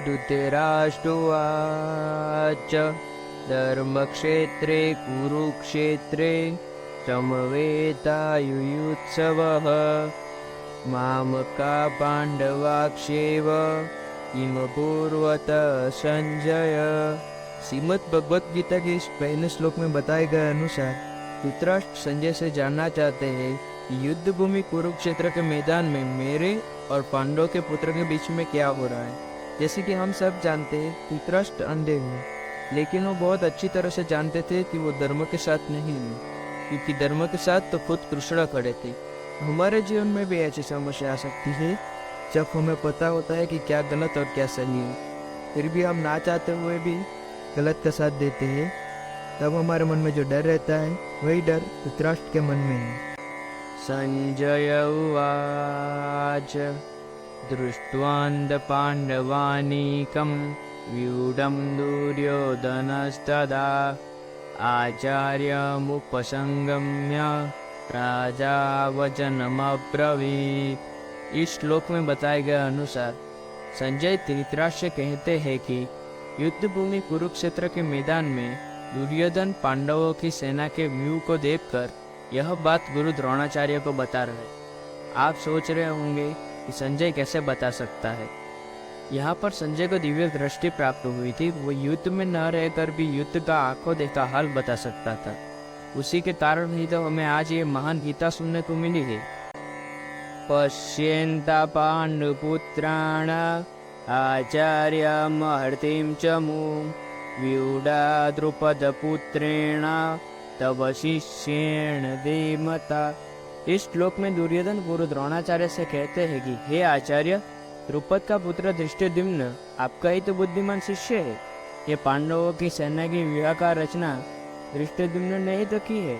धृतराष्ट्रोवाच धर्मक्षेत्रे कुरुक्षेत्रे समवेतायुयुत्सवः मामका पांडवाक्षेव किमपूर्वत संजय। श्रीमद् भगवत गीता के इस पहले श्लोक में बताए गए अनुसार धृतराष्ट्र संजय से जानना चाहते हैं कि युद्ध भूमि कुरुक्षेत्र के मैदान में मेरे और पांडवों के पुत्र के बीच में क्या हो रहा है। जैसे कि हम सब जानते हैं धृतराष्ट्र अंधे हैं, लेकिन वो बहुत अच्छी तरह से जानते थे कि वो धर्म के साथ नहीं है, क्योंकि धर्म के साथ तो खुद कृष्ण खड़े थे। हमारे जीवन में भी ऐसी समस्या आ सकती है जब हमें पता होता है कि क्या गलत और क्या सही है, फिर भी हम ना चाहते हुए भी गलत का साथ देते हैं। तब हमारे मन में जो डर रहता है वही डर धृतराष्ट्र के मन में है। संजय उवाच दृष्ट्वान्त पांडवानीकं व्यूढं दुर्योधनस्तदा आचार्यमुपसंगम्य राजा वचनमब्रवीत्। इस श्लोक में बताए गए अनुसार संजय धृतराष्ट्र से कहते हैं कि युद्ध भूमि कुरुक्षेत्र के मैदान में दुर्योधन पांडवों की सेना के व्यूह को देखकर यह बात गुरु द्रोणाचार्य को बता रहे। आप सोच रहे होंगे कि संजय कैसे बता सकता है। यहाँ पर संजय को दिव्य दृष्टि प्राप्त हुई थी। वो युद्ध में न रहकर भी युद्ध का आंखों देखा हाल बता सकता था। उसी के कारण ही तो हमें आज ये महान गीता सुनने को मिली है। पश्यन्ता पांडुपुत्राण आचार्यमहर्तिं च मुं व्यूढा द्रुपदपुत्रेण तव शिष्येण धीमता। इस श्लोक में दुर्योधन गुरु द्रोणाचार्य से कहते हैं कि हे आचार्य, द्रुपद का पुत्र धृष्टद्युम्न आपका ही तो बुद्धिमान शिष्य है। ये पांडवों की सेना की व्यूह का रचना धृष्टद्युम्न ने ही तो की है।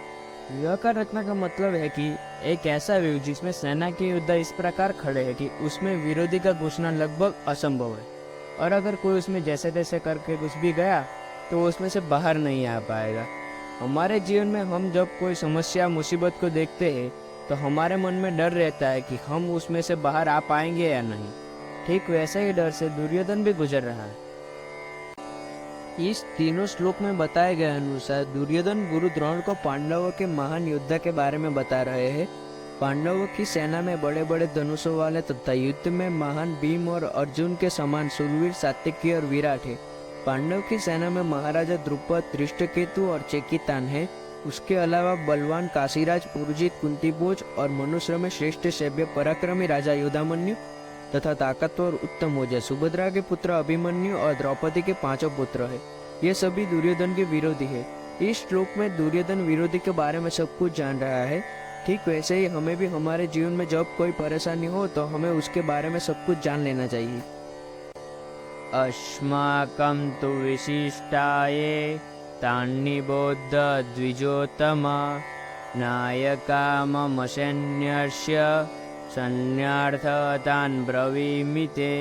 व्यूह का रचना का मतलब है कि एक ऐसा व्यूह जिसमें सेना के योद्धा इस प्रकार खड़े हैं कि उसमें विरोधी का घुसना लगभग असंभव है, और अगर कोई उसमें जैसे तैसे करके घुस भी गया तो वो उसमें से बाहर नहीं आ पाएगा। हमारे जीवन में हम जब कोई समस्या मुसीबत को देखते हैं तो हमारे मन में डर रहता है कि हम उसमें से बाहर आ पाएंगे या नहीं। ठीक वैसे ही डर से दुर्योधन भी गुजर रहा है। इस तीनों श्लोक में बताए गए अनुसार दुर्योधन गुरु द्रोण को पांडवों के महान योद्धा के बारे में बता रहे हैं। पांडवों की सेना में बड़े बड़े धनुषों वाले तथा युद्ध में महान भीम और अर्जुन के समान सुरवीर सात्विकी और विराट है। पांडव की सेना में महाराजा द्रुपद, धृष्टकेतु और चेकितान है। उसके अलावा बलवान काशीराज, पुरुजित, कुंतीभोज और मनुष्य में श्रेष्ठ सभ्य पराक्रमी राजा युधामन्यु तथा ताकतवर उत्तम ओज सुभद्रा के पुत्र अभिमन्यु और द्रौपदी के 5 पुत्र है। ये सभी दुर्योधन के विरोधी है। इस श्लोक में दुर्योधन विरोधी के बारे में सब कुछ जान रहा है। ठीक वैसे ही हमें भी हमारे जीवन में जब कोई परेशानी हो तो हमें उसके बारे में सब कुछ जान लेना चाहिए। अस्माकं तु विशिष्टाये तान्निबोध द्विजोत्तमा नायका मम सैन्यस्य सन्यार्थतान् ब्रवीमि ते।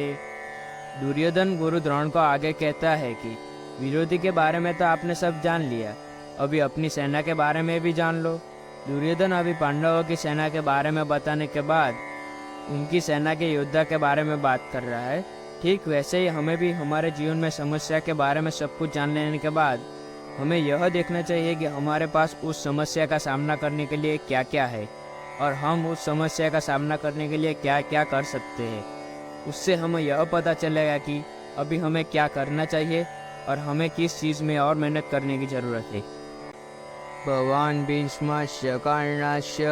दुर्योधन गुरु द्रोण को आगे कहता है कि विरोधी के बारे में तो आपने सब जान लिया, अभी अपनी सेना के बारे में भी जान लो। दुर्योधन अभी पांडवों की सेना के बारे में बताने के बाद उनकी सेना के योद्धा के बारे में बात कर रहा है। ठीक वैसे ही हमें भी हमारे जीवन में समस्या के बारे में सब कुछ जान लेने के बाद हमें यह देखना चाहिए कि हमारे पास उस समस्या का सामना करने के लिए क्या क्या है और हम उस समस्या का सामना करने के लिए क्या क्या कर सकते हैं। उससे हमें यह पता चलेगा कि अभी हमें क्या करना चाहिए और हमें किस चीज़ में और मेहनत करने की ज़रूरत है। भवान् भीष्मस्य कर्णस्य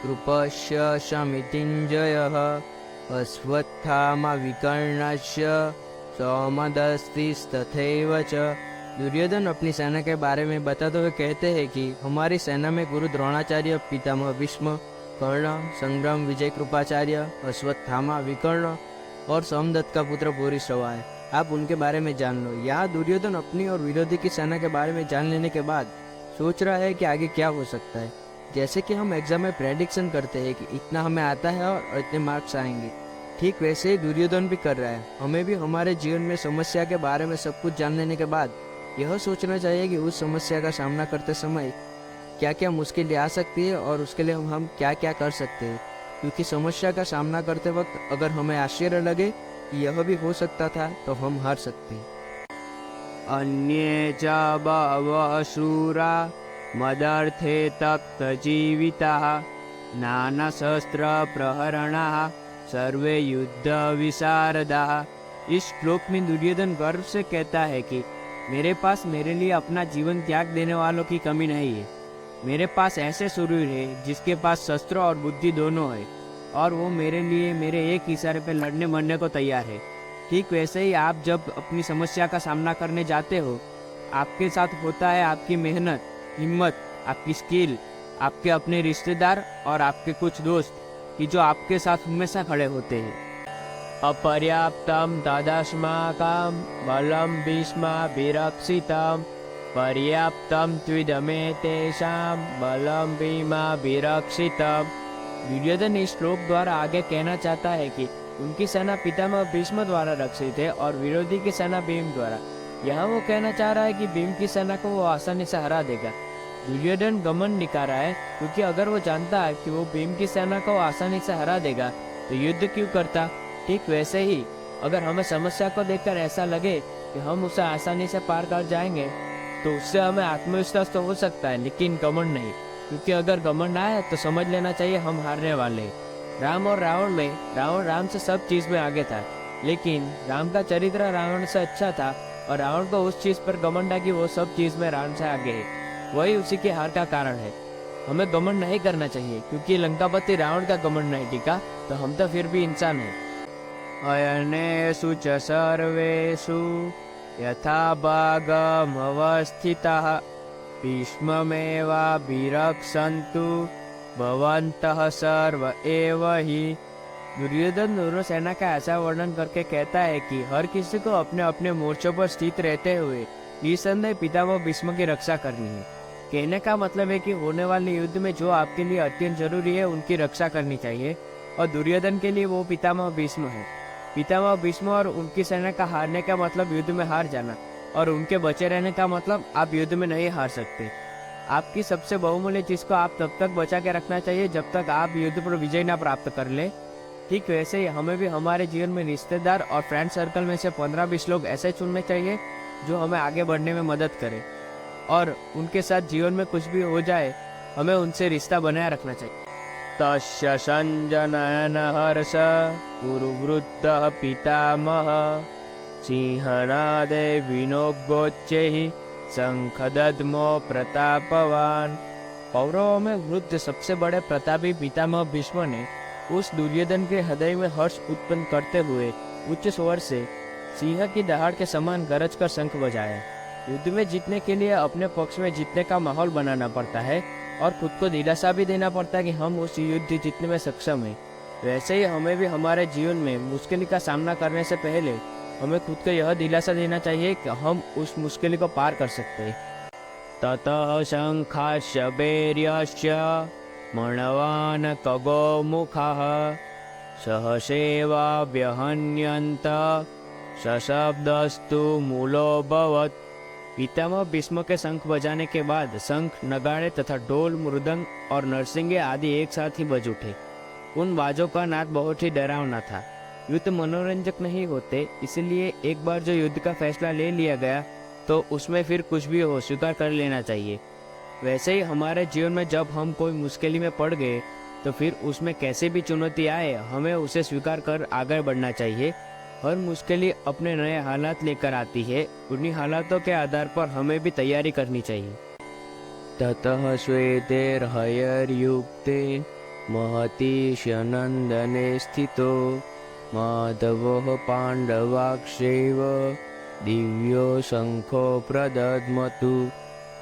कृपस्य शमितिञ्जयः अश्वत्थामा विकर्णस्य सौमदस्तिस्तथैव च। दुर्योधन अपनी सेना के बारे में बताते हुए कहते हैं कि हमारी सेना में गुरु द्रोणाचार्य, पितामह भीष्म, कर्ण, संग्राम विजय कृपाचार्य, अश्वत्थामा, विकर्ण और सोमदत्त का पुत्र भूरिश्रवा है। आप उनके बारे में जान लो। यहाँ दुर्योधन अपनी और विरोधी की सेना के बारे में जान लेने के बाद सोच रहा है कि आगे क्या हो सकता है। जैसे कि हम एग्जाम में प्रेडिक्शन करते हैं कि इतना हमें आता है और इतने मार्क्स आएंगे, ठीक वैसे ही दुर्योधन भी कर रहा है। हमें भी हमारे जीवन में समस्या के बारे में सब कुछ जान लेने के बाद यह सोचना चाहिए कि उस समस्या का सामना करते समय क्या क्या मुश्किलें आ सकती है और उसके लिए हम क्या क्या कर सकते हैं। क्योंकि समस्या का सामना करते वक्त अगर हमें आश्चर्य लगे कि यह भी हो सकता था तो हम हार सकते। अन्ये च बहवः शूरा मदर्थे तप्तजीविताः नानाशस्त्रप्रहरणाः सर्वे युद्ध विशारदाः। इस श्लोक में दुर्योधन गर्व से कहता है कि मेरे पास मेरे लिए अपना जीवन त्याग देने वालों की कमी नहीं है। मेरे पास ऐसे शूरवीर है जिसके पास शस्त्र और बुद्धि दोनों है, और वो मेरे लिए मेरे एक इशारे पे लड़ने मरने को तैयार है। ठीक वैसे ही आप जब अपनी समस्या का सामना करने जाते हो, आपके साथ होता है आपकी मेहनत, हिम्मत, आपकी स्किल, आपके अपने रिश्तेदार और आपके कुछ दोस्त कि जो आपके साथ हमेशा खड़े होते हैं। अपर्याप्तम तदस्माकं बलं भीष्माभिरक्षितं पर्याप्तम त्विदमे तेषां बलं भीमाभिरक्षितं। दुर्योधन इस श्लोक द्वारा आगे कहना चाहता है कि उनकी सेना पितामह भीष्म द्वारा रक्षित है और विरोधी की सेना भीम द्वारा। यहाँ वो कहना चाह रहा है कि भीम की सेना को वो आसानी से हरा देगा। दुर्योधन घमंड दिखा रहा है, क्योंकि अगर वो जानता है कि वो भीम की सेना को आसानी से हरा देगा तो युद्ध क्यों करता। ठीक वैसे ही अगर हमें समस्या को देखकर ऐसा लगे कि हम उसे आसानी से पार कर जाएंगे तो उससे हमें आत्मविश्वास तो हो सकता है, लेकिन घमंड नहीं। क्योंकि अगर घमंड आए तो समझ लेना चाहिए हम हारने वाले हैं। राम और रावण में रावण राम से सब चीज में आगे था, लेकिन राम का चरित्र रावण से अच्छा था और रावण को उस चीज पर घमंड है कि वो सब चीज में राम से आगे है। वही उसी की हार का कारण है। हमें घमंड नहीं करना चाहिए, क्योंकि लंकापति रावण का घमंड नहीं टिका तो हम तो फिर भी इंसान हैं। अयनेषु च सर्वेषु यथा भागमवस्थिताः भीष्ममेवाभिरक्षन्तु भवन्तः सर्व एव हि। दुर्योधन दोनों सेना का ऐसा वर्णन करके कहता है कि हर किसी को अपने अपने मोर्चों पर स्थित रहते हुए निसंदेह पितामह भीष्म की रक्षा करनी है। कहने का मतलब है कि होने वाले युद्ध में जो आपके लिए अत्यंत जरूरी है उनकी रक्षा करनी चाहिए, और दुर्योधन के लिए वो पितामह भीष्म है। पितामह भीष्म और उनकी सेना का हारने का मतलब युद्ध में हार जाना, और उनके बचे रहने का मतलब आप युद्ध में नहीं हार सकते। आपकी सबसे बहुमूल्य चीज को आप तब तक बचा के रखना चाहिए जब तक आप युद्ध पर विजय ना प्राप्त कर ले। ठीक वैसे ही हमें भी हमारे जीवन में रिश्तेदार और फ्रेंड सर्कल में से 15-20 लोग ऐसे चुनने चाहिए जो हमें आगे बढ़ने में मदद करे, और उनके साथ जीवन में कुछ भी हो जाए हमें उनसे रिश्ता बनाए रखना चाहिए। तस्य संजनयन हर्ष गुरुवृद्धः पितामह सिंहनादे विनोगोच्चैः शंखदद्मो प्रतापवान। कौरवों में वृद्ध सबसे बड़े प्रतापी पितामह भीष्म ने उस दुर्योधन के हृदय में हर्ष उत्पन्न करते हुए उच्च स्वर से सिंह की दहाड़ के समान गरज कर शंख बजाया। युद्ध में जीतने के लिए अपने पक्ष में जीतने का माहौल बनाना पड़ता है और खुद को दिलासा भी देना पड़ता है कि हम उस युद्ध जीतने में सक्षम हैं। वैसे ही हमें भी हमारे जीवन में मुश्किल का सामना करने से पहले हमें खुद को यह दिलासा देना चाहिए कि हम उस मुश्किल को पार कर सकते हैं। ततः शंखाश्च वैर्यश्च मणवान् खगोमुखाः सहसेवा व्यहन्यन्त सशब्दस्तु मूलोऽभवत्। पितामह भीष्म के शंख बजाने के बाद शंख, नगाड़े तथा ढोल, मृदंग और नरसिंगे आदि एक साथ ही बज उठे। उन बाजों का नाद बहुत ही डरावना था। युद्ध मनोरंजक नहीं होते, इसलिए एक बार जो युद्ध का फैसला ले लिया गया तो उसमें फिर कुछ भी हो स्वीकार कर लेना चाहिए। वैसे ही हमारे जीवन में जब हम कोई मुश्किल में पड़ गए तो फिर उसमें कैसे भी चुनौती आए हमें उसे स्वीकार कर आगे बढ़ना चाहिए। हर मुश्किल अपने नए हालात लेकर आती है, उन्हीं हालातों के आधार पर हमें भी तैयारी करनी चाहिए। ततः श्वेतैर्हयैर्युक्ते महती शनन्दने स्थितो माधवः पांडवाक्षेव दिव्यो शंखो प्रदद्मतु।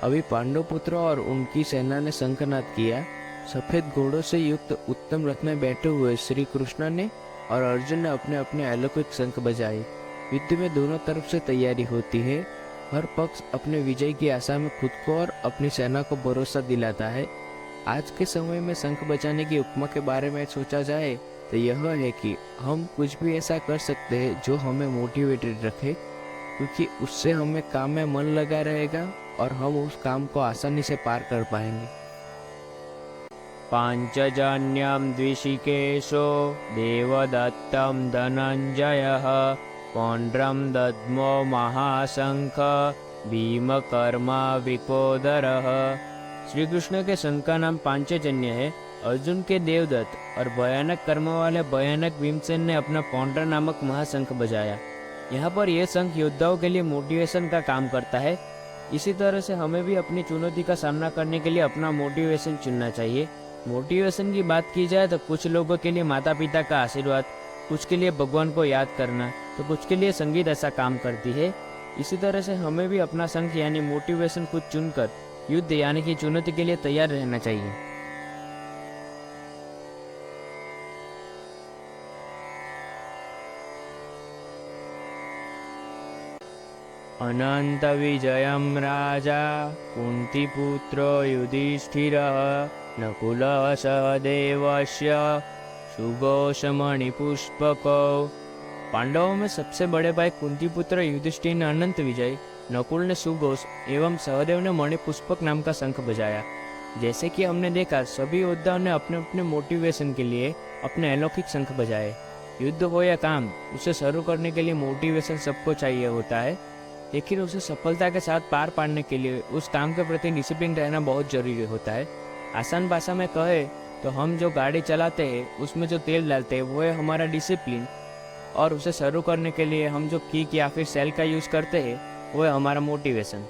अभी पांडव पुत्र और उनकी सेना ने शंखनाद किया। सफेद घोड़ों से युक्त उत्तम रथ में बैठे हुए श्री कृष्ण ने और अर्जुन ने अपने अपने अलौकिक शंख बजाए। युद्ध में दोनों तरफ से तैयारी होती है। हर पक्ष अपने विजय की आशा में खुद को और अपनी सेना को भरोसा दिलाता है। आज के समय में शंख बजाने की उपमा के बारे में सोचा जाए तो यह है कि हम कुछ भी ऐसा कर सकते हैं जो हमें मोटिवेटेड रखे, क्योंकि उससे हमें काम में मन लगा रहेगा और हम उस काम को आसानी से पार कर पाएंगे। पाञ्चजन्यं द्विषिकेशो देवदत्तं धनञ्जयः पौण्ड्रं दद्मो महाशंख भीमकर्मा विकोदरः। श्री कृष्ण के शंख का नाम पांचजन्य है। अर्जुन के देवदत्त और भयानक कर्म वाले भयानक भीमसेन ने अपना पौंड्र नामक महाशंख बजाया। यहाँ पर यह शंख योद्धाओं के लिए मोटिवेशन का काम करता है। इसी तरह से हमें भी अपनी चुनौती का सामना करने के लिए अपना मोटिवेशन चुनना चाहिए। मोटिवेशन की बात की जाए तो कुछ लोगों के लिए माता पिता का आशीर्वाद, कुछ के लिए भगवान को याद करना, तो कुछ के लिए संगीत ऐसा काम करती है। इसी तरह से हमें भी अपना शंख यानी मोटिवेशन खुद चुनकर युद्ध यानी कि चुनौती के लिए तैयार रहना चाहिए। अनंत विजयम राजा कुंतीपुत्रो युधिष्ठिरः नकुलः सहदेवस्य सुघोषमणिपुष्पकौ। पांडवों में सबसे बड़े भाई कुंतीपुत्र युधिष्ठिर ने अनंत विजय, नकुल ने सुघोष एवं सहदेव ने मणिपुष्पक नाम का शंख बजाया। जैसे कि हमने देखा, सभी योद्धाओं ने अपने अपने मोटिवेशन के लिए अपने अलौकिक शंख बजाए। युद्ध हो या काम, उसे शुरू करने के लिए मोटिवेशन सबको चाहिए होता है, लेकिन उसे सफलता के साथ पार पाने के लिए उस काम के प्रति डिसिप्लिन रहना बहुत जरूरी होता है। आसान भाषा में कहे तो हम जो गाड़ी चलाते हैं उसमें जो तेल डालते हैं वो है हमारा डिसिप्लिन, और उसे शुरू करने के लिए हम जो किक या फिर सेल का यूज करते हैं वो है हमारा मोटिवेशन।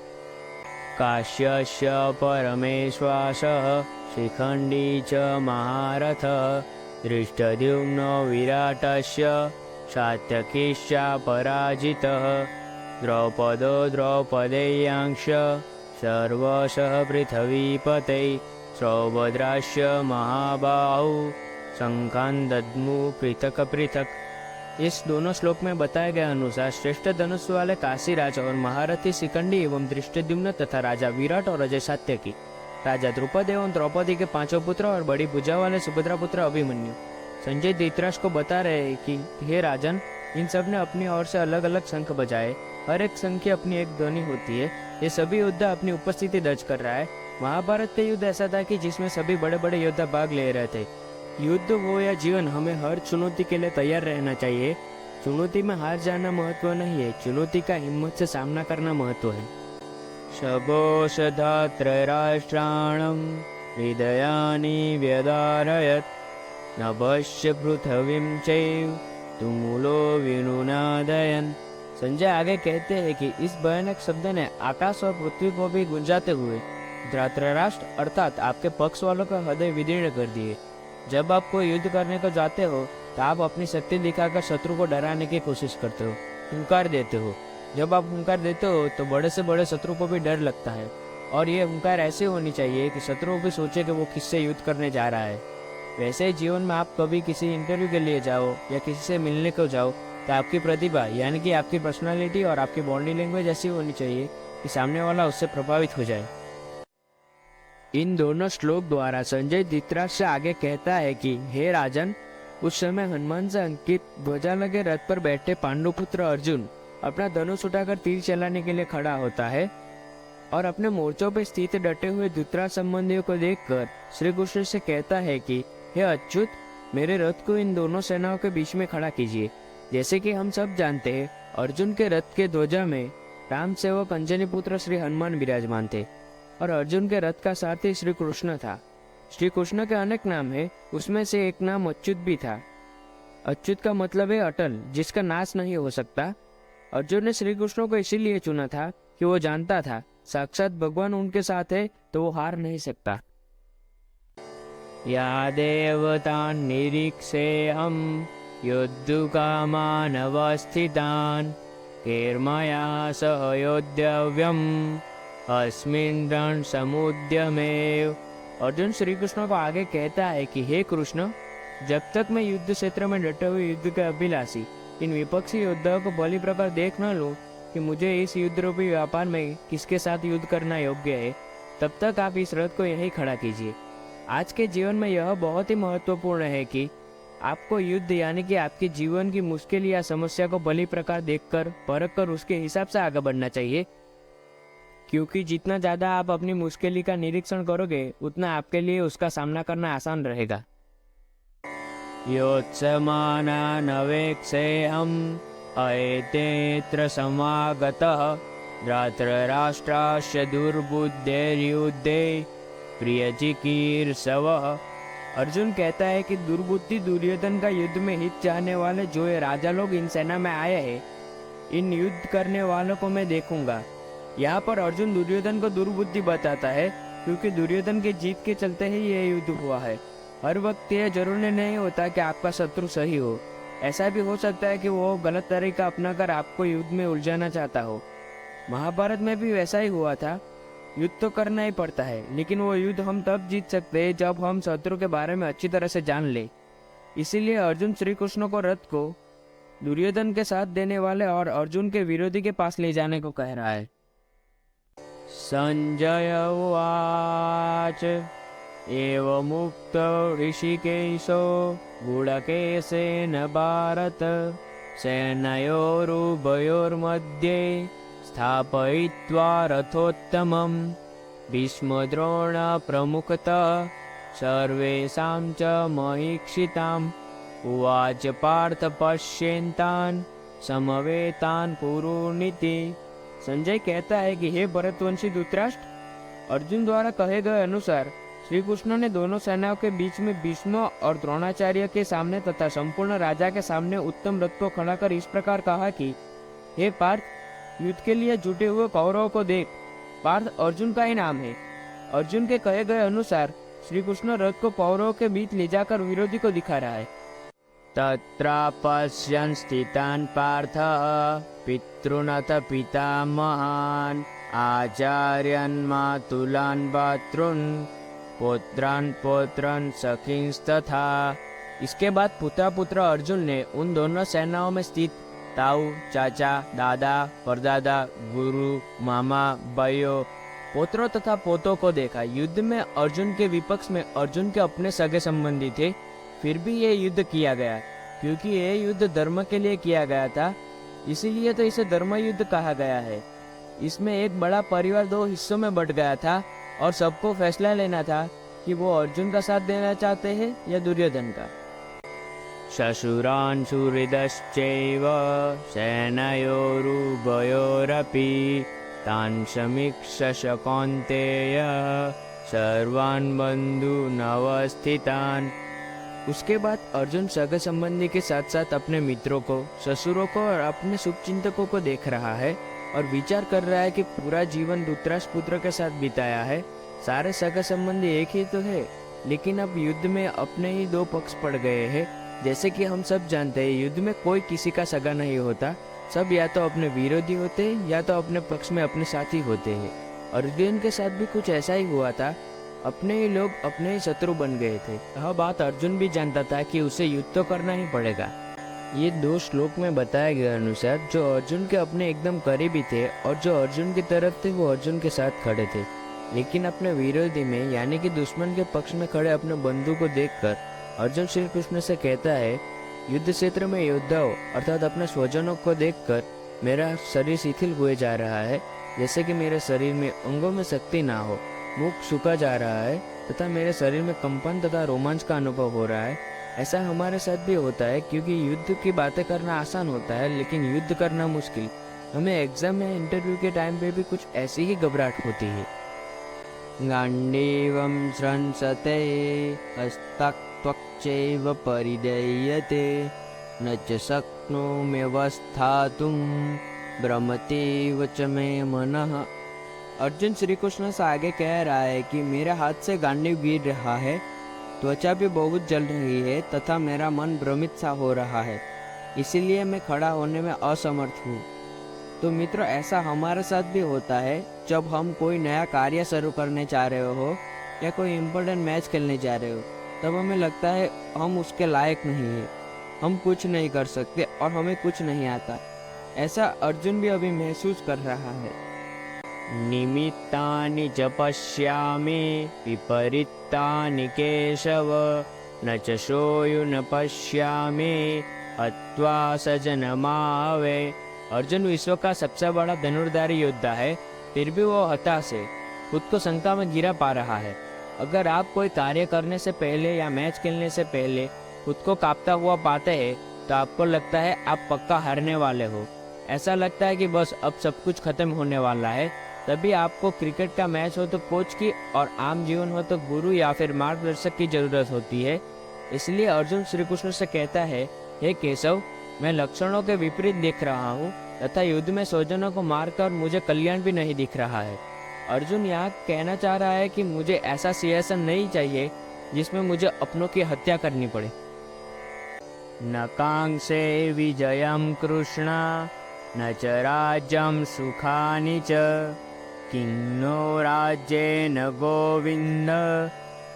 काश्यस्य परमेश्वासः शिखंडी च महारथः दृष्टद्युम्नो विराटस्य सात्यकीश्च पराजितः द्रौपदो द्रौपदेयांश सर्वशः पृथ्वीपते सौभद्रास्य महाबाहु शंखान् दद्मु पृथक पृथक। इस दोनों श्लोक में बताए गए अनुसार श्रेष्ठ धनुष वाले काशीराज और महारथी शिखंडी एवं दृष्टद्युम्न तथा राजा विराट और अजय सात्यकी, राजा द्रुपद एवं द्रौपदी के पांचों पुत्र और बड़ी भुजा वाले सुभद्रा पुत्र अभिमन्यु संजय धृतराष्ट्र को बता रहे हैं कि हे राजन, इन सब ने अपनी ओर से अलग अलग शंख बजाए। हर एक शंख की अपनी एक ध्वनि होती है। ये सभी योद्धा अपनी उपस्थिति दर्ज कर रहा है। महाभारत का युद्ध ऐसा था कि जिसमें सभी बड़े बड़े योद्धा भाग ले रहे थे। युद्ध हो या जीवन, हमें हर चुनौती के लिए तैयार रहना चाहिए। चुनौती में हार जाना महत्व नहीं है, चुनौती का हिम्मत से सामना करना महत्व है। शबोषधात्रराष्ट्राणं हृदयानि व्यदारयत् नभस्य पृथ्वीं चैव तुमुलो विनुनादयन्। संजय आगे कहते हैं कि इस भयानक शब्द ने आकाश और पृथ्वी को भी गुंजाते हुए धृतराष्ट्र अर्थात आपके पक्ष वालों का हृदय विदीर्ण कर दिए। जब आप कोई युद्ध करने को जाते हो तो आप अपनी शक्ति दिखाकर शत्रु को डराने की कोशिश करते हो, हुंकार देते हो। जब आप हुंकार देते हो तो बड़े से बड़े शत्रु को भी डर लगता है, और ये हुंकार ऐसे होनी चाहिए कि शत्रु भी सोचे कि वो किससे युद्ध करने जा रहा है। वैसे ही जीवन में आप कभी किसी इंटरव्यू के लिए जाओ या किसी से मिलने को जाओ तो आपकी प्रतिभा यानी कि आपकी पर्सनालिटी और आपकी बॉडी लैंग्वेज ऐसी होनी चाहिए कि सामने वाला उससे प्रभावित हो जाए। इन दोनों श्लोक द्वारा संजय धृतराष्ट्र से आगे कहता है कि हे राजन, उस समय हनुमान से अंकित ध्वजा लगे रथ पर बैठे पांडुपुत्र अर्जुन अपना धनुष उठाकर तीर चलाने के लिए खड़ा होता है, और अपने मोर्चों पर स्थित डटे हुए धृतराष्ट्र संबंधियों को देखकर श्री कृष्ण से कहता है कि हे अच्युत, मेरे रथ को इन दोनों सेनाओं के बीच में खड़ा कीजिए। जैसे कि हम सब जानते हैं, अर्जुन के रथ के ध्वजा में राम सेवक अंजनी पुत्र श्री हनुमान विराजमान थे, और अर्जुन के रथ का सारथी श्री कृष्ण था। श्री कृष्ण के अनेक नाम है, उसमें से एक नाम अच्युत भी था। अच्युत का मतलब है अटल, जिसका नाश नहीं हो सकता। अर्जुन ने श्री कृष्ण को इसीलिए चुना था कि वो जानता था साक्षात भगवान उनके साथ है तो वो हार नहीं सकता। या देवतान् निरीक्षेऽहं युद्धकामानवस्थितान् कैर्मया सह योद्धव्यम् अस्मिन् रणसमुद्यमेव। अर्जुन श्री कृष्ण को आगे कहता है कि हे कृष्ण, जब तक मैं युद्ध क्षेत्र में डटे हुए युद्ध के अभिलाषी इन विपक्षी योद्धाओं को भली प्रकार देख न लूं कि मुझे इस युद्ध रूपी व्यापार में किसके साथ युद्ध करना योग्य है, तब तक आप इस रथ को यहीं खड़ा कीजिए। आज के जीवन में यह बहुत ही महत्वपूर्ण है कि आपको युद्ध यानी कि आपके जीवन की मुश्किल या समस्या को भली प्रकार देखकर परख कर उसके हिसाब से आगे बढ़ना चाहिए। क्योंकि जितना ज़्यादा आप अपनी मुश्किल का निरीक्षण करोगे उतना आपके लिए उसका सामना करना आसान रहेगा। योत्समानानवेक्षेऽहम् अएतेऽत्र समागतः राष्ट्रास्य दुर्बुद्धेर्युद्धे प्रियचिकीर्षवः। अर्जुन कहता है कि दुर्बुद्धि दुर्योधन का युद्ध में हित चाहने वाले जो ये राजा लोग इन सेना में आए हैं, इन युद्ध करने वालों को मैं देखूंगा। यहाँ पर अर्जुन दुर्योधन को दुर्बुद्धि बताता है क्योंकि दुर्योधन के जीत के चलते ही ये युद्ध हुआ है। हर वक्त यह जरूरी नहीं होता कि आपका शत्रु सही हो, ऐसा भी हो सकता है कि वो गलत तरीका अपनाकर आपको युद्ध में उलझाना चाहता हो। महाभारत में भी वैसा ही हुआ था। युद्ध तो करना ही पड़ता है, लेकिन वो युद्ध हम तब जीत सकते हैं जब हम शत्रु के बारे में अच्छी तरह से जान ले। इसीलिए अर्जुन श्री कृष्ण को रथ को दुर्योधन के साथ देने वाले और अर्जुन के विरोधी के पास ले जाने को कह रहा है। संजय उवाच एवमुक्तो ऋषिकेशो गुडकेशेन भारत सेनयोरुभयोर्मध्ये स्थापयित्वा रथोत्तमं भीष्मद्रोणप्रमुखतः सर्वेषां च महीक्षिताम् उवाच पार्थ पश्येन्तान् समवेतान् कुरुनीति। संजय कहता है कि हे भरतवंशी धृतराष्ट्र, अर्जुन द्वारा कहे गए अनुसार श्री कृष्ण ने दोनों सेनाओं के बीच में भीष्म और द्रोणाचार्य के सामने तथा संपूर्ण राजा के सामने उत्तम रथ को खड़ा कर इस प्रकार कहा कि हे पार्थ, युद्ध के लिए जुटे हुए कौरवों को देख। पार्थ अर्जुन का ही नाम है। अर्जुन के कहे गए अनुसार श्री कृष्ण रथ को कौरवों के बीच ले जाकर विरोधी को दिखा रहा है। तत्रापश्यन् स्थितान् पार्थः पितॄनथ पितामहान् आचार्यान् मातुलान् भ्रातॄन् पौत्रान् पौत्रान् सखींस्तथा। इसके बाद पुत्र पुत्र अर्जुन ने उन दोनों सेनाओं में स्थित ताऊ, चाचा, दादा, परदादा, गुरु, मामा, भाइयों, पोत्रों तथा पोतों को देखा। युद्ध में अर्जुन के विपक्ष में अर्जुन के अपने सगे संबंधी थे, फिर भी ये युद्ध किया गया क्योंकि ये युद्ध धर्म के लिए किया गया था, इसीलिए तो इसे धर्म युद्ध कहा गया है। इसमें एक बड़ा परिवार दो हिस्सों में बट गया था और सबको फैसला लेना था कि वो अर्जुन का साथ देना चाहते हैं या दुर्योधन का। शशुरान् सुहृदश्चैव सेनयोरुभयोरपि तान् समीक्ष्य कौन्तेय सर्वान् बन्धूनवस्थितान्। उसके बाद अर्जुन सगे संबंधी के साथ साथ अपने मित्रों को, ससुरों को और अपने शुभचिंतकों को देख रहा है और विचार कर रहा है कि पूरा जीवन धृतराष्ट्र पुत्र के साथ बिताया है। सारे सगे संबंधी एक ही तो है, लेकिन अब युद्ध में अपने ही दो पक्ष पड़ गए हैं। जैसे कि हम सब जानते हैं, युद्ध में कोई किसी का सगा नहीं होता, सब या तो अपने विरोधी होते हैं या तो अपने पक्ष में अपने साथी होते हैं। अर्जुन के साथ भी कुछ ऐसा ही हुआ था, अपने ही लोग अपने ही शत्रु बन गए थे। यह बात अर्जुन भी जानता था कि उसे युद्ध तो करना ही पड़ेगा। ये दो श्लोक में बताए गए अनुसार जो अर्जुन के अपने एकदम करीबी थे और जो अर्जुन की तरफ थे वो अर्जुन के साथ खड़े थे, लेकिन अपने विरोधी में यानी कि दुश्मन के पक्ष में खड़े अपने बंधु को देखकर अर्जुन श्री कृष्ण से कहता है, युद्ध क्षेत्र में योद्धाओं अर्थात अपने स्वजनों को देखकर मेरा शरीर शिथिल हुए जा रहा है, जैसे कि मेरे शरीर में अंगों में शक्ति ना हो, मुख सूखा जा रहा है तथा मेरे शरीर में कंपन तथा रोमांच का अनुभव हो रहा है। ऐसा हमारे साथ भी होता है क्योंकि युद्ध की बातें करना आसान होता है लेकिन युद्ध करना मुश्किल। हमें एग्जाम या इंटरव्यू के टाइम पे भी कुछ ऐसी ही घबराहट होती है। गांडीवं स्रंसते हस्तक्त्वक्चैव परिदयते न च शक्नोम्यवस्थातुं भ्रमतीव च मे मनः। अर्जुन श्री कृष्ण से आगे कह रहा है कि मेरे हाथ से गांडीव गिर रहा है, त्वचा भी बहुत जल रही है तथा मेरा मन भ्रमित सा हो रहा है, इसीलिए मैं खड़ा होने में असमर्थ हूँ। तो मित्रों, ऐसा हमारे साथ भी होता है जब हम कोई नया कार्य शुरू करने जा रहे हो या कोई इम्पोर्टेंट मैच खेलने जा रहे हो, तब हमें लगता है हम उसके लायक नहीं है, हम कुछ नहीं कर सकते और हमें कुछ नहीं आता। ऐसा अर्जुन भी अभी महसूस कर रहा है। निमित्तानि च पश्यामि विपरीतानि केशव न च शोयुन पश्यामि हत्वा सजनमावे। अर्जुन विश्व का सबसे बड़ा धनुर्धारी योद्धा है फिर भी वो हताश है, खुद को शंका में गिरा पा रहा है। अगर आप कोई कार्य करने से पहले या मैच खेलने से पहले खुद को कांपता हुआ पाते हैं तो आपको लगता है आप पक्का हारने वाले हो। ऐसा लगता है कि बस अब सब कुछ खत्म होने वाला है। तभी आपको क्रिकेट का मैच हो तो कोच की और आम जीवन हो तो गुरु या फिर मार्गदर्शक की जरूरत होती है। इसलिए अर्जुन श्री कृष्ण से कहता है, हे केशव, मैं लक्षणों के विपरीत दिख रहा हूँ तथा युद्ध में स्वजनों को मारकर मुझे कल्याण भी नहीं दिख रहा है। अर्जुन यहाँ कहना चाह रहा है कि मुझे ऐसा सिंहासन नहीं चाहिए जिसमें मुझे अपनों की हत्या करनी पड़े। न कांक्षे विजयम कृष्ण न च राज्यम सुखानि च किन्नो राज्येन गोविंद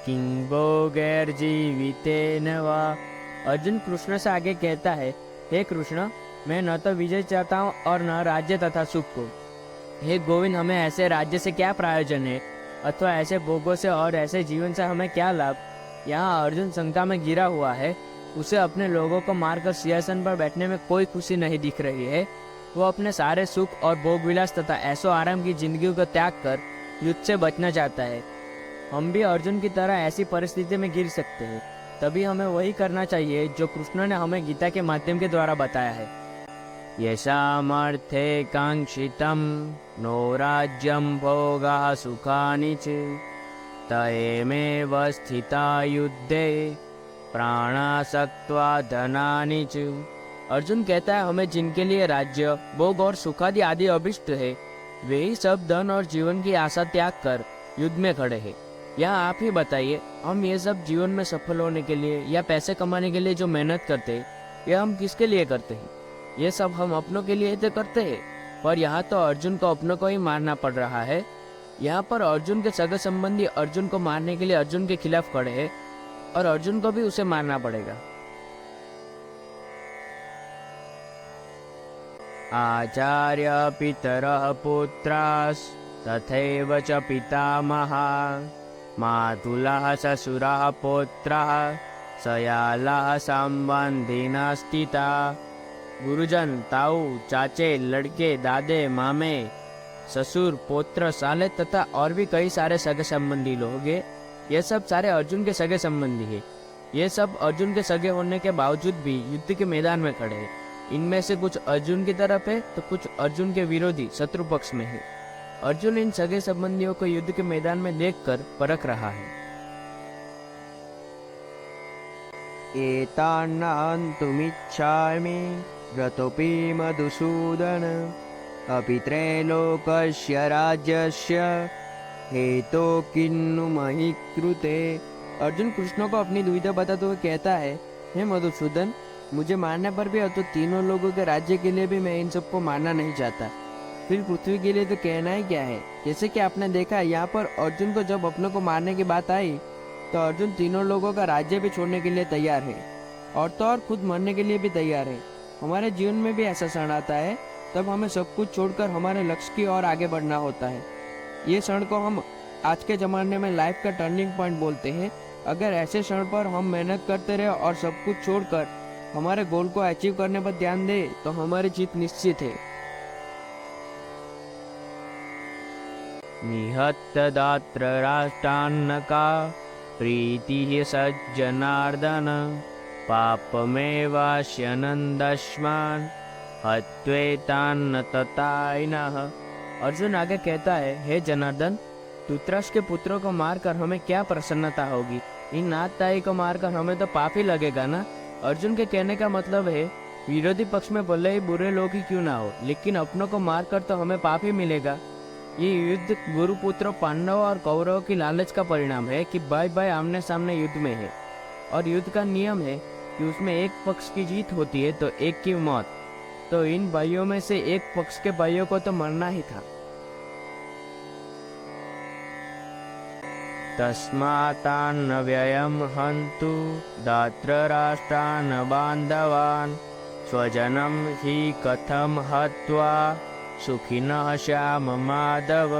किं भोगैर्जीवितेन वा। अर्जुन कृष्ण से आगे कहता है, हे कृष्ण, मैं न तो विजय चाहता हूँ और न राज्य तथा सुख को। हे गोविंद, हमें ऐसे राज्य से क्या प्रयोजन है अथवा ऐसे भोगों से और ऐसे जीवन से हमें क्या लाभ। यहाँ अर्जुन शंका में गिरा हुआ है। उसे अपने लोगों को मारकर सिंहासन पर बैठने में कोई खुशी नहीं दिख रही है। वो अपने सारे सुख और भोग विलास तथा ऐशो आराम की जिंदगी को त्याग कर युद्ध से बचना चाहता है। हम भी अर्जुन की तरह ऐसी परिस्थिति में गिर सकते हैं। तभी हमें वही करना चाहिए जो कृष्ण ने हमें गीता के माध्यम के द्वारा बताया है। यशामर्थे कांक्षितम नो राज्यम भोगा सुखानि च तयमेव स्थिता युद्धे प्राणासक्त्वा धनानि च। अर्जुन कहता है, हमें जिनके लिए राज्य, भोग और सुखादि आदि अभिष्ट है, वे ही सब धन और जीवन की आशा त्याग कर युद्ध में खड़े हैं। यहाँ आप ही बताइए, हम ये सब जीवन में सफल होने के लिए या पैसे कमाने के लिए जो मेहनत करते हैं, ये हम किसके लिए करते हैं? ये सब हम अपनों के लिए तो करते हैं, पर यहाँ तो अर्जुन को अपनों को ही मारना पड़ रहा है। यहाँ पर अर्जुन के सगे संबंधी अर्जुन को मारने के लिए अर्जुन के खिलाफ खड़े हैं और अर्जुन को भी उसे मारना पड़ेगा। आचार्य पितरः पुत्रास् तथैव च पितामहः मातुलः ससुरः पौत्रः सयालः संबंधिनः स्थिताः। गुरुजन, ताऊ, चाचे, लड़के, दादे, मामे, ससुर, पौत्र, साले तथा और भी कई सारे सगे संबंधी लोग हैं। ये सब सारे अर्जुन के सगे संबंधी हैं। ये सब अर्जुन के सगे होने के बावजूद भी युद्ध के मैदान में खड़े हैं। इनमें से कुछ अर्जुन की तरफ है तो कुछ अर्जुन के विरोधी शत्रु पक्ष में है। अर्जुन इन सगे संबंधियों को युद्ध के मैदान में देखकर परख रहा है। एतान्न हन्तुमिच्छामि रतोपि मधुसूदन अपि त्रैलोकस्य राज्यस्य हेतो किन्नु महि कृते। अर्जुन कृष्ण को अपनी दुविधा बताते हुए कहता है, हे मधुसूदन, मुझे मारने पर भी अब तो तीनों लोगों के राज्य के लिए भी मैं इन सबको मारना नहीं चाहता। फिर पृथ्वी के लिए तो कहना ही क्या है। जैसे कि आपने देखा, यहाँ पर अर्जुन को जब अपनों को मारने की बात आई तो अर्जुन तीनों लोगों का राज्य भी छोड़ने के लिए तैयार है और तो और खुद मरने के लिए भी तैयार है। हमारे जीवन में भी ऐसा क्षण आता है, तब हमें सब कुछ छोड़कर हमारे लक्ष्य की ओर आगे बढ़ना होता है। ये क्षण को हम आज के ज़माने में लाइफ का टर्निंग पॉइंट बोलते हैं। अगर ऐसे क्षण पर हम मेहनत करते रहे और सब कुछ छोड़कर हमारे गोल को अचीव करने पर ध्यान दे तो हमारी जीत निश्चित है। निहत्तदात्र राष्ट्रान्नका प्रीतिः सज्जनार्दन पापमेवास्यनन्दस्मान् हत्वेतान्न ततायिनः। अर्जुन आगे कहता है, हे जनार्दन, धृतराष्ट्र के पुत्रों को मारकर हमें क्या प्रसन्नता होगी? इन नाथताई को मारकर हमें तो पाप ही लगेगा ना। अर्जुन के कहने का मतलब है, विरोधी पक्ष में भले ही बुरे लोग ही क्यों ना हो, लेकिन अपनों को मारकर तो हमें पाप ही मिलेगा। ये युद्ध गुरुपुत्रों पांडवों और कौरवों की लालच का परिणाम है कि भाई भाई आमने सामने युद्ध में है और युद्ध का नियम है कि उसमें एक पक्ष की जीत होती है तो एक की मौत। तो इन भाइयों में से एक पक्ष के भाइयों को तो मरना ही था। तस्मातान्न व्ययं हन्तु दात्रराष्ट्रान् बान्धवान् स्वजनं हि कथं हत्वा सुखिनः श्याम माधव।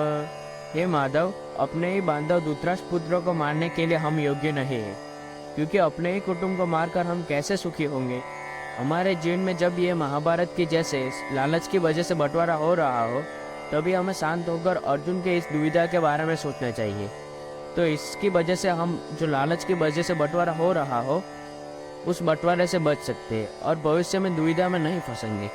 हे माधव, अपने ही बांधव धृतराष्ट्र पुत्रों को मारने के लिए हम योग्य नहीं है, क्योंकि अपने ही कुटुंब को मारकर हम कैसे सुखी होंगे। हमारे जीवन में जब ये महाभारत की जैसे लालच की वजह से बंटवारा हो रहा हो तभी हमें शांत होकर अर्जुन के इस दुविधा के बारे में सोचना चाहिए। तो इसकी वजह से हम जो लालच की वजह से बंटवारा हो रहा हो उस बंटवारे से बच सकते हैं और भविष्य में दुविधा में नहीं फंसेंगे।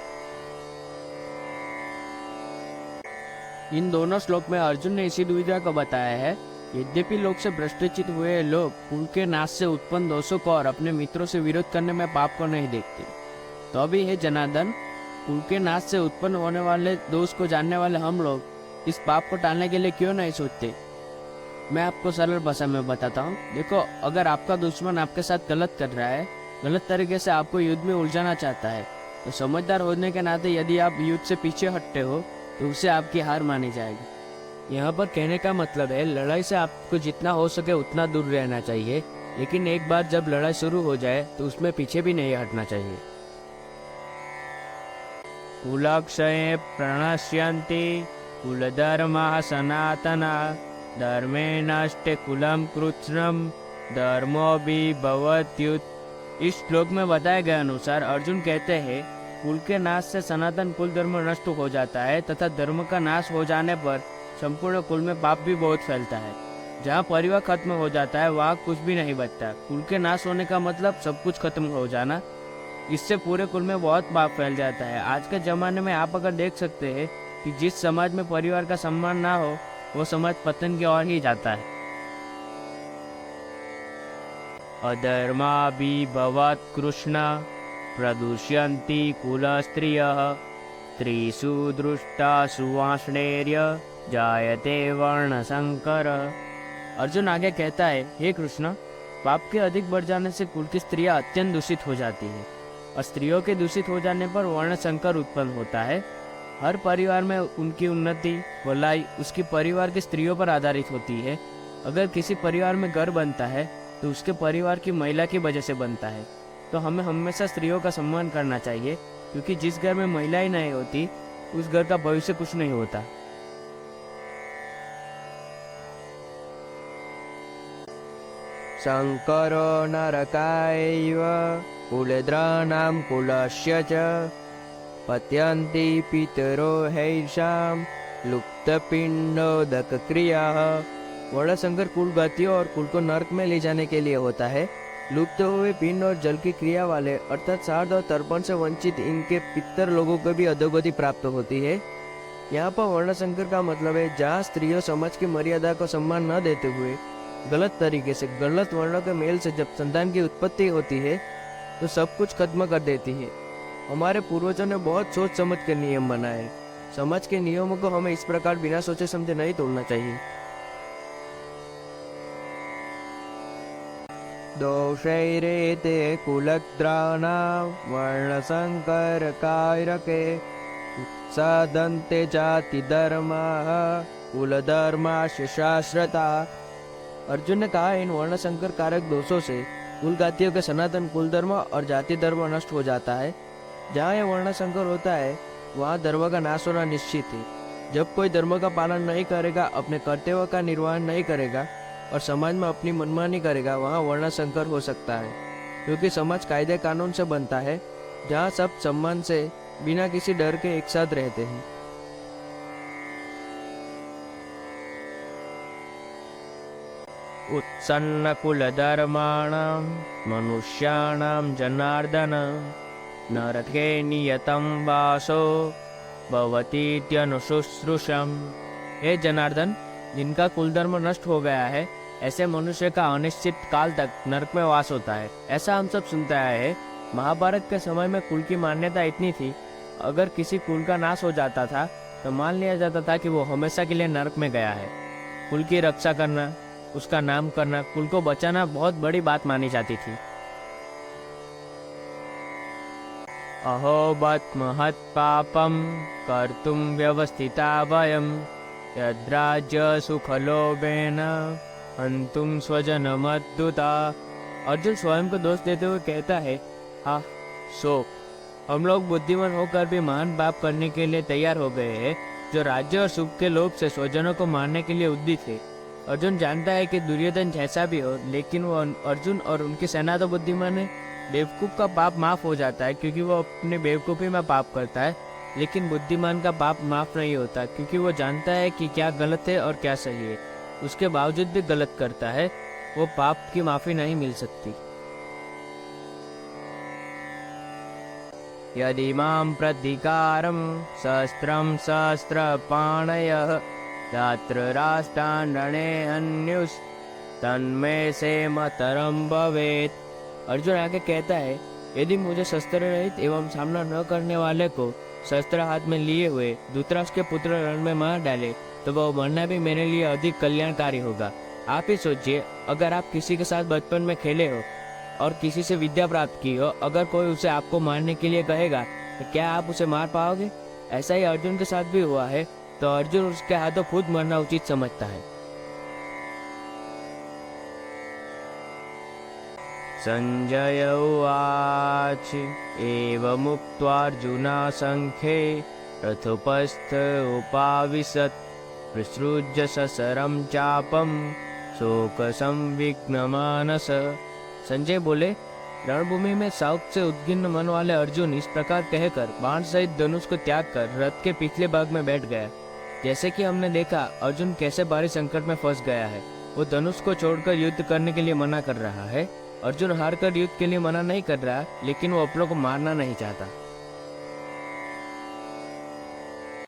इन दोनों श्लोक में अर्जुन ने इसी दुविधा को बताया है। यद्यपि लोक से भ्रष्टचित हुए लोग कुल के नाश से उत्पन्न दोषों को और अपने मित्रों से विरोध करने में पाप को नहीं देखते, तो अभी हे जनार्दन, कुल के नाश से उत्पन्न होने वाले दोष को जानने वाले हम लोग इस पाप को टालने के लिए क्यों नहीं सोचते। मैं आपको सरल भाषा में बताता हूँ। देखो, अगर आपका दुश्मन आपके साथ गलत कर रहा है, गलत तरीके से आपको युद्ध में उलझाना चाहता है, तो समझदार होने के नाते यदि आप युद्ध से पीछे हटते हो तो उससे आपकी हार मानी जाएगी। यहाँ पर कहने का मतलब है, लड़ाई से आपको जितना हो सके उतना दूर रहना चाहिए, लेकिन एक बार जब लड़ाई शुरू हो जाए तो उसमें पीछे भी नहीं हटना चाहिए। कुलक्षये प्रणश्यन्ति कुलधर्मः सनातनः धर्मे नष्टे कुलं कृत्स्नम् धर्मोऽपि भवत्युत। इस श्लोक में बताए गए अनुसार अर्जुन कहते हैं, कुल के नाश से सनातन कुल धर्म नष्ट हो जाता है तथा धर्म का नाश हो जाने पर संपूर्ण कुल में पाप भी बहुत फैलता है। जहाँ परिवार खत्म हो जाता है वहाँ कुछ भी नहीं बचता। कुल के नाश होने का मतलब सब कुछ खत्म हो जाना। इससे पूरे कुल में बहुत पाप फैल जाता है। आज के जमाने में आप अगर देख सकते हैं कि जिस समाज में परिवार का सम्मान ना हो वो समाज पतन की ओर ही जाता है। अधर्माभिभवात् कृष्ण प्रदुष्यन्ति कुलस्त्रियः स्त्रीषु दृष्टासु वाष्णेर्य जायते वर्णशंकर। अर्जुन आगे कहता है, हे कृष्ण, पाप के अधिक बढ़ जाने से कुल की स्त्रियां अत्यंत दूषित हो जाती है और स्त्रियों के दूषित हो जाने पर वर्ण संकर उत्पन्न होता है। हर परिवार में उनकी उन्नति भलाई उसकी परिवार की स्त्रियों पर आधारित होती है। अगर किसी परिवार में घर बनता है तो उसके परिवार की महिला की वजह से बनता है। तो हमें हमेशा स्त्रियों का सम्मान करना चाहिए, क्योंकि जिस घर में महिला ही नहीं होती उस घर का भविष्य कुछ नहीं होता। शङ्करो नरकायैव कुलद्राणां कुलस्य च पत्यन्ति पितरो हैषां लुप्तपिण्डोदकक्रियाः। वर्णशंकर कुल गतियों और कुल को नरक में ले जाने के लिए होता है। लुप्त हुए पिंड और जल की क्रिया वाले अर्थात श्राद्ध और तर्पण से वंचित इनके पितर लोगों को भी अधोगति प्राप्त होती है। यहाँ पर वर्णशंकर का मतलब है जहाँ स्त्रियों समाज की मर्यादा को सम्मान न देते हुए गलत तरीके से गलत वर्णों के मेल से जब संतान की उत्पत्ति होती है तो सब कुछ खत्म कर देती है। हमारे पूर्वजों ने बहुत सोच समझ के नियम बनाए। समाज के नियमों को हमें इस प्रकार बिना सोचे समझे नहीं तोड़ना चाहिए। दोषैरेते कुलद्राणां वर्णसंकरकारके साधन्ते जातिधर्माः कुलधर्मास्य शाश्वता। अर्जुन ने कहा, इन वर्णशंकर कारक दोषों से कुल जातियों के सनातन कुल धर्म और जाति धर्म नष्ट हो जाता है। जहाँ यह वर्णशंकर होता है वहाँ धर्म का नाश होना निश्चित है। जब कोई धर्म का पालन नहीं करेगा, अपने कर्तव्य का निर्वहन नहीं करेगा और समाज में अपनी मनमानी करेगा, वहाँ वर्णशंकर हो सकता है। क्योंकि समाज कायदे कानून से बनता है, जहाँ सब सम्मान से बिना किसी डर के एक साथ रहते हैं। उत्सन्नकुलधर्माणां मनुष्याणां जनार्दन नरके नियतं वासो भवतीत्यनुशुश्रूषम्। हे जनार्दन, जिनका कुल धर्म नष्ट हो गया है ऐसे मनुष्य का अनिश्चित काल तक नरक में वास होता है। ऐसा हम सब सुनते आए हैं। महाभारत के समय में कुल की मान्यता इतनी थी, अगर किसी कुल का नाश हो जाता था तो मान लिया जाता था कि वो हमेशा के लिए नरक में गया है। कुल की रक्षा करना, उसका नाम करना, कुल को बचाना बहुत बड़ी बात मानी जाती थी। अहो बत महत् पापं कर्तुं व्यवस्थिता वयं यद्राज्य सुखलोभेन हन्तुं स्वजनमद्युता। अर्जुन स्वयं को दोष देते हुए कहता है, हाँ शोक, हम लोग बुद्धिमान होकर भी महान पाप करने के लिए तैयार हो गए हैं, जो राज्य और सुख के लोभ से स्वजनों को मारने के लिए उद्यत है। अर्जुन जानता है कि दुर्योधन जैसा भी हो, लेकिन वो अर्जुन और उनकी सेना तो बुद्धिमान है। बेवकूफ का पाप माफ हो जाता है क्योंकि वो अपने बेवकूफी में पाप करता है, लेकिन बुद्धिमान का पाप माफ नहीं होता, क्योंकि वो जानता है कि क्या गलत है और क्या सही है। उसके बावजूद भी गलत करता है, वो पाप की माफी नहीं मिल सकती। यदि मां प्रतिकारं सहस्त्रं सहस्रपाणयः राष्ट्राण्रणे अन्युस् तन्मे से मतरम भवेत्। अर्जुन आगे कहता है, यदि मुझे शस्त्र रहित एवं सामना न करने वाले को शस्त्र हाथ में लिए हुए धृतराष्ट्र के पुत्र रण में मार डाले, तो वह मरना भी मेरे लिए अधिक कल्याणकारी होगा। आप ही सोचिए, अगर आप किसी के साथ बचपन में खेले हो और किसी से विद्या प्राप्त की हो, अगर कोई उसे आपको मारने के लिए कहेगा, तो क्या आप उसे मार पाओगे? ऐसा ही अर्जुन के साथ भी हुआ है, तो अर्जुन उसके हाथों खुद मरना उचित समझता है। संजय उवाच एवमुक्त्वार्जुना संख्ये रथोपस्थ उपाविशत् विसृज्य ससरं चापं शोकसंविघ्नमानस। संजय बोले, रणभूमि में शौक से उद्विग्न मन वाले अर्जुन इस प्रकार कहकर बाण सहित धनुष को त्याग कर रथ के पिछले भाग में बैठ गया। जैसे कि हमने देखा, अर्जुन कैसे भारी संकट में फंस गया है। वो धनुष को छोड़कर युद्ध करने के लिए मना कर रहा है। अर्जुन हार कर युद्ध के लिए मना नहीं कर रहा, लेकिन वो अपनों को मारना नहीं चाहता।